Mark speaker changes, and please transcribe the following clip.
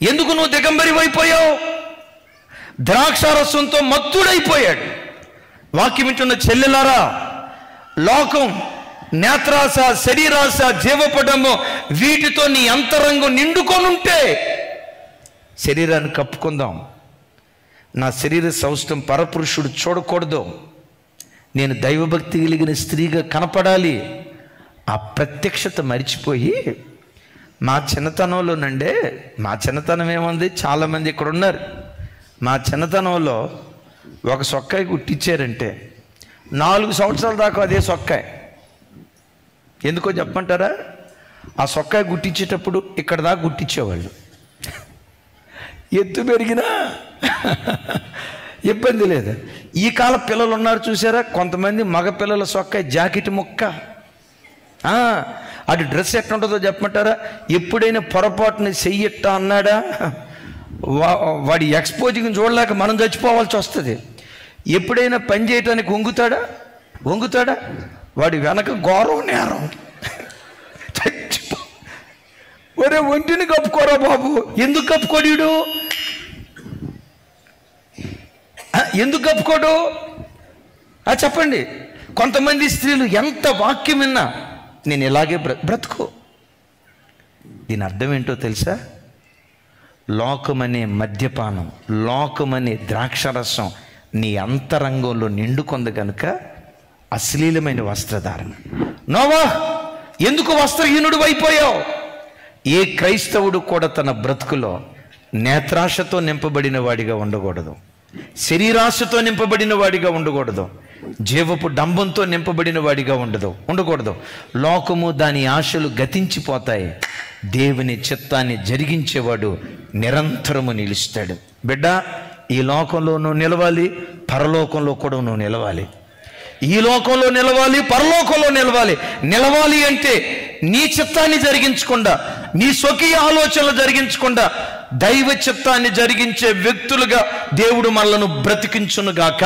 Speaker 1: ఎందుకు నువ్వు దిగంబరివైపోయావు? ద్రాక్షారసంతో మత్తుడైపోయాడు. వాక్యం వింటున్న చెల్లెలారా, లోకం, నేత్రాశ, శరీరాశ, జీవపటము, వీటితో నీ అంతరంగం నిండుకొనుంటే శరీరాన్ని కప్పుకుందాం. నా శరీర సౌష్ఠం పరపురుషుడు చూడకూడదు, నేను దైవభక్తి కలిగిన స్త్రీగా కనపడాలి. ఆ ప్రత్యక్షత మరిచిపోయి మా చిన్నతనంలోనండే, మా చిన్నతనం ఏముంది, చాలామంది ఇక్కడ ఉన్నారు. మా చిన్నతనంలో ఒక సొక్కాయి కుట్టించారంటే 4 సంవత్సరాల దాకా అదే సొక్కాయి. ఎందుకో చెప్పమంటారా? ఆ సొక్కాయి గుట్టించేటప్పుడు ఇక్కడ దాకా గుట్టించేవాళ్ళు. ఎత్తు పెరిగినా ఇబ్బంది లేదు. ఈ కాల పిల్లలు ఉన్నారు చూసారా, కొంతమంది మగ పిల్లల సొక్కాయి జాకెట్ ముక్క. అటు డ్రెస్ ఎట్లా ఉంటుందో చెప్పమంటారా? ఎప్పుడైనా పొరపాటున చెయ్యట్టా అన్నాడా, వాడి ఎక్స్పోజింగ్ చూడలేక మనం చచ్చిపోవాల్సి వస్తుంది. ఎప్పుడైనా పని చేయటానికి వంగుతాడా? వాడి వెనక ఘోరం నేరం. ఒరే ఒంటిని కప్పుకోరా బాబు. ఎందుకు కప్పుకోడు? ఎందుకు కప్పుకోడు? చెప్పండి. కొంతమంది స్త్రీలు ఎంత వాక్యం విన్నా నేను ఇలాగే బ్రతుకు. దీని అర్థం ఏంటో తెలుసా? లోకమనే మద్యపానం, లోకమనే ద్రాక్షరసం నీ అంతరంగంలో నిండుకొంది కనుక అశ్లీలమైన వస్త్రధారణ. నోవా, ఎందుకు వస్త్రహీనుడు అయిపోయావు? ఏ క్రైస్తవుడు కూడా తన బ్రతుకులో నేత్రాశతో నింపబడిన వాడిగా ఉండకూడదు, శరీరాశతో నింపబడిన వాడిగా ఉండకూడదు, జీవపు డంబంతో నింపబడిన వాడిగా ఉండకూడదు. లోకము దాని ఆశలు గతించిపోతాయి. దేవుని చిత్తాన్ని జరిగించేవాడు నిరంతరము నిలుస్తాడు. బిడ్డ, ఈ లోకంలో నువ్వు నిలవాలి, పరలోకంలో కూడా నువ్వు నిలవాలి. ఈ లోకంలో నిలవాలి, పరలోకంలో నిలవాలి అంటే నీ చిత్తాన్ని జరిగించకుండా, నీ స్వకీయ ఆలోచనలు జరిగించకుండా దైవ చిత్తాన్ని జరిగించే వ్యక్తులుగా దేవుడు మనలను బ్రతికించునుగాక.